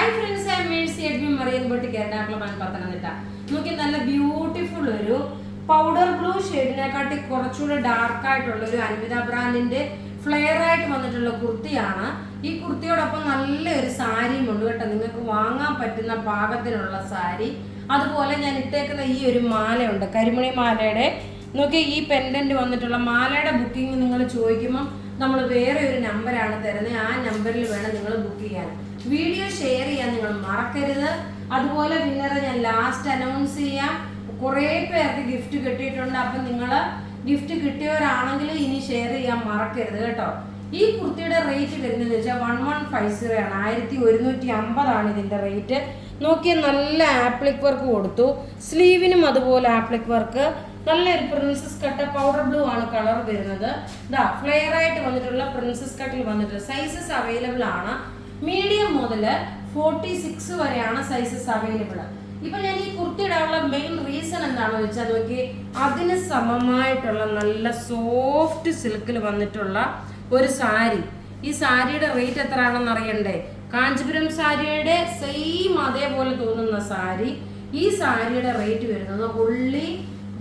Hi friends, I Mercy admin Mariyam ബോട്ടി കേരളാക്ലബാൻ പത്തനംതിട്ട. നോക്കി നല്ല ബ്യൂട്ടിഫുൾ ഒരു പൗഡർ ബ്ലൂ ഷെയ്ഡിനെക്കാട്ടി കുറച്ചുകൂടെ ഡാർക്ക് ആയിട്ടുള്ള ഒരു അൻവിത ബ്രാൻഡിന്റെ ഫ്ലെയർ ആയിട്ട് വന്നിട്ടുള്ള കുർത്തിയാണ്. ഈ കുർത്തിയോടൊപ്പം നല്ലൊരു സാരിയും ഉണ്ട് കേട്ടോ, നിങ്ങൾക്ക് വാങ്ങാൻ പറ്റുന്ന പാകത്തിനുള്ള സാരി. അതുപോലെ ഞാൻ ഇട്ടേക്കുന്ന ഈ ഒരു മാലയുണ്ട്, കരിമണി മാലയുടെ. നോക്കി, ഈ പെൻഡന്റ് വന്നിട്ടുള്ള മാലയുടെ ബുക്കിംഗ് നിങ്ങൾ ചോദിക്കുമ്പോൾ നമ്മൾ വേറെ ഒരു നമ്പറാണ് തരുന്നത്. ആ നമ്പറിൽ വേണം നിങ്ങൾ ബുക്ക് ചെയ്യാൻ. വീഡിയോ ഷെയർ ചെയ്യാൻ നിങ്ങൾ മറക്കരുത്. അതുപോലെ വിന്നറെ ഞാൻ ലാസ്റ്റ് അനൗൺസ് ചെയ്യാം. കുറേ പേർക്ക് ഗിഫ്റ്റ് കിട്ടിയിട്ടുണ്ട്. അപ്പം നിങ്ങൾ ഗിഫ്റ്റ് കിട്ടിയവരാണെങ്കിൽ ഇനി ഷെയർ ചെയ്യാൻ മറക്കരുത് കേട്ടോ. ഈ കുർത്തിയുടെ റേറ്റ് വരുന്നതെന്ന് വെച്ചാൽ 1150 ആണ്, 1150 ഇതിന്റെ റേറ്റ്. നോക്കിയാൽ നല്ല ആപ്ലിക് വർക്ക് കൊടുത്തു, സ്ലീവിനും അതുപോലെ ആപ്ലിക് വർക്ക്. നല്ലൊരു പ്രിൻസസ് കട്ട് പൗഡർ ബ്ലൂ ആണ് കളർ വരുന്നത്. ഇതാ ഫ്ലെയർ ആയിട്ട് വന്നിട്ടുള്ള പ്രിൻസസ് കട്ടിൽ വന്നിട്ട് സൈസസ് അവൈലബിൾ ആണ്. മീഡിയം മുതൽ 46 വരെയാണ് സൈസസ് അവൈലബിൾ. ഇപ്പൊ ഞാൻ ഈ കുർത്തി ഇടാനുള്ള മെയിൻ റീസൺ എന്താണെന്ന് വെച്ചാൽ, നോക്കി, അതിന് സമമായിട്ടുള്ള നല്ല സോഫ്റ്റ് സിൽക്കിൽ വന്നിട്ടുള്ള ഒരു സാരി. ഈ സാരിയുടെ റേറ്റ് എത്ര ആണെന്ന് അറിയണ്ടേ? കാഞ്ചീപുരം സാരിയുടെ സെയിം അതേപോലെ തോന്നുന്ന സാരി. ഈ സാരിയുടെ റേറ്റ് വരുന്നത് ഉള്ളി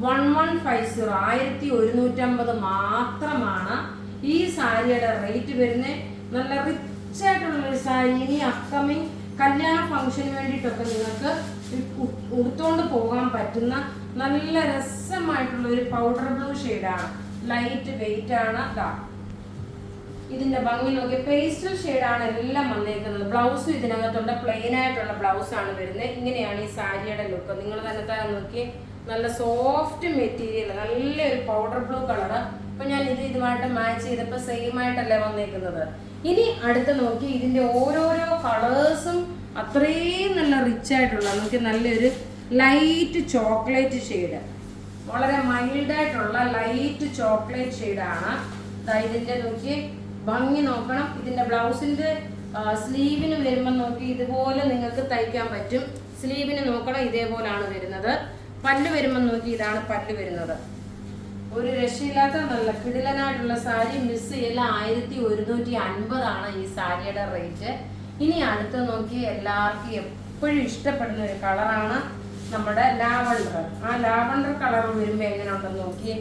1150, 1150 മാത്രമാണ് ഈ സാരിയുടെ റേറ്റ് വരുന്നത്. നല്ല റിച്ച് ആയിട്ടുള്ളൊരു സാരി. ഇനി അപ്കമിങ് കല്യാണ ഫംഗ്ഷന് വേണ്ടിയിട്ടൊക്കെ നിങ്ങൾക്ക് ഉടുത്തോണ്ട് പോകാൻ പറ്റുന്ന നല്ല രസമായിട്ടുള്ള ഒരു പൗഡർ ബ്ലൂ ഷെയ്ഡാണ്. ലൈറ്റ് വെയിറ്റ് ആണ്. ഇതിന്റെ ഭംഗി നോക്കി, പേസ്റ്റൽ ഷെയ്ഡാണ് എല്ലാം വന്നേക്കുന്നത്. ബ്ലൗസും ഇതിനകത്തുണ്ട്, പ്ലെയിൻ ആയിട്ടുള്ള ബ്ലൗസ് ആണ് വരുന്നത്. ഇങ്ങനെയാണ് ഈ സാരിയുടെ ലുക്ക്. നിങ്ങൾ തന്നെ നോക്കി, നല്ല സോഫ്റ്റ് മെറ്റീരിയൽ, നല്ലൊരു പൗഡർ ബ്ലൂ കളറ്. അപ്പൊ ഞാൻ ഇതുമായിട്ട് മാച്ച് ചെയ്തപ്പോൾ സെയിം ആയിട്ടല്ലേ വന്നേക്കുന്നത്. ഇനി അടുത്ത് നോക്കി, ഇതിന്റെ ഓരോരോ കളേഴ്സും അത്രയും നല്ല റിച്ച് ആയിട്ടുള്ള, നമുക്ക് നല്ലൊരു ലൈറ്റ് ചോക്ലേറ്റ് ഷെയ്ഡ്, വളരെ മൈൽഡ് ആയിട്ടുള്ള ലൈറ്റ് ചോക്ലേറ്റ് ഷെയ്ഡാണ്. ഇതിന്റെ നോക്കി ഭംഗി നോക്കണം. ഇതിന്റെ ബ്ലൗസിന്റെ സ്ലീവിന് വരുമ്പോൾ നോക്കി ഇതുപോലെ നിങ്ങൾക്ക് തയ്ക്കാൻ പറ്റും. സ്ലീവിന് നോക്കണം, ഇതേപോലാണ് വരുന്നത്. പല്ല് വരുമ്പോൾ നോക്കി, ഇതാണ് പല്ല് വരുന്നത്. ഒരു രക്ഷയില്ലാത്ത നല്ല കിടിലനായിട്ടുള്ള സാരി. മിസ് ചെയ്യല, 1150 ഈ സാരിയുടെ റേറ്റ്. ഇനി അടുത്ത് നോക്കി, എല്ലാവർക്കും എപ്പോഴും ഇഷ്ടപ്പെടുന്ന ഒരു കളറാണ് നമ്മുടെ ലാവണ്ടർ. ആ ലാവണ്ടർ കളർ വരുമ്പോൾ എങ്ങനെ ഉണ്ടെന്ന് നോക്കി.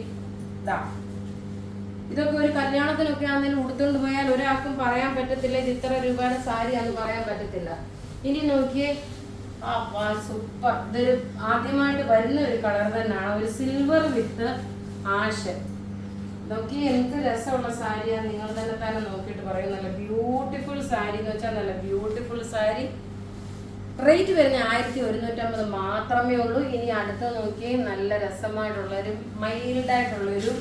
ഇതൊക്കെ ഒരു കല്യാണത്തിനൊക്കെ ആണെങ്കിലും ഉടുത്തോണ്ട് പോയാൽ ഒരാൾക്കും പറയാൻ പറ്റത്തില്ല ഇത് ഇത്ര രൂപയുടെ സാരി ആണെന്ന് പറയാൻ പറ്റത്തില്ല. ഇനി നോക്കിയേ, സൂപ്പർ. ഇതൊരു ആദ്യമായിട്ട് വരുന്ന ഒരു കളർ തന്നെയാണ്, ഒരു സിൽവർ വിത്ത് ആഷ്. നോക്കി, എന്ത് രസമുള്ള സാരിയാണ്. നിങ്ങൾ തന്നെ നോക്കിയിട്ട് പറയും. നല്ല ബ്യൂട്ടിഫുൾ സാരി എന്ന് വെച്ചാൽ നല്ല ബ്യൂട്ടിഫുൾ സാരി. റേറ്റ് വരുന്ന 1150 മാത്രമേ ഉള്ളൂ. ഇനി അടുത്ത് നോക്കി, നല്ല രസമായിട്ടുള്ളൊരു മൈൽഡായിട്ടുള്ളൊരു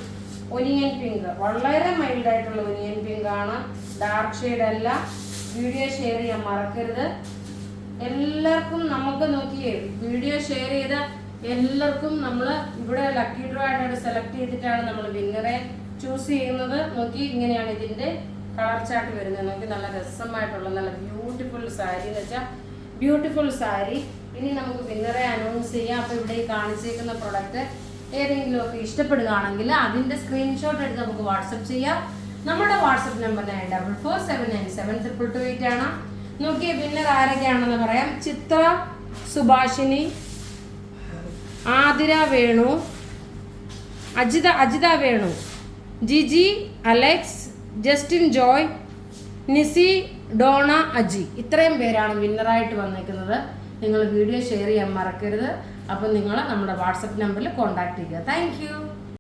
ഒനിയൻ പിങ്ക്, വളരെ മൈൽഡായിട്ടുള്ള ഒനിയൻ പിങ്ക് ആണ്. ഡാർക്ക് ഷെയ്ഡ് അല്ല. വീഡിയോ ഷെയർ ചെയ്യാൻ മറക്കരുത്. എല്ലാവർക്കും നമുക്ക് നോക്കിയേ, വീഡിയോ ഷെയർ ചെയ്ത എല്ലാവർക്കും നമ്മൾ ഇവിടെ ലക്കി ഡ്രോ ആയിട്ട് സെലക്ട് ചെയ്തിട്ടാണ് നമ്മൾ വിന്നറെ ചൂസ് ചെയ്യുന്നത്. നോക്കി, ഇങ്ങനെയാണ് ഇതിന്റെ കളർ ചാർട്ട് വരുന്നത്. നോക്കി, നല്ല രസമായിട്ടുള്ള നല്ല ബ്യൂട്ടിഫുൾ സാരി എന്ന് വെച്ചാൽ ബ്യൂട്ടിഫുൾ സാരി. ഇനി നമുക്ക് വിന്നറെ അനൗൺസ് ചെയ്യാം. അപ്പോൾ ഇവിടെ കാണിച്ചേക്കുന്ന പ്രൊഡക്റ്റ് ഏതെങ്കിലും ഒക്കെ ഇഷ്ടപ്പെടുകയാണെങ്കിൽ അതിന്റെ സ്ക്രീൻഷോട്ട് എടുത്ത് നമുക്ക് വാട്സപ്പ് ചെയ്യാം. നമ്മുടെ വാട്സപ്പ് നമ്പർ 9447972228 ആണ്. നോക്കിയ വിന്നർ ആരൊക്കെയാണെന്ന് പറയാം. Chitra Subhashini, Athira Venu, Ajitha Venu, Jiji Alex, Justin Joy, Nisi Dona Aji. ഇത്രയും പേരാണ് വിന്നറായിട്ട് വന്നിരിക്കുന്നത്. നിങ്ങൾ വീഡിയോ ഷെയർ ചെയ്യാൻ മറക്കരുത്. അപ്പോൾ നിങ്ങൾ നമ്മുടെ വാട്സപ്പ് നമ്പറിൽ കോൺടാക്ട് ചെയ്യുക. Thank you.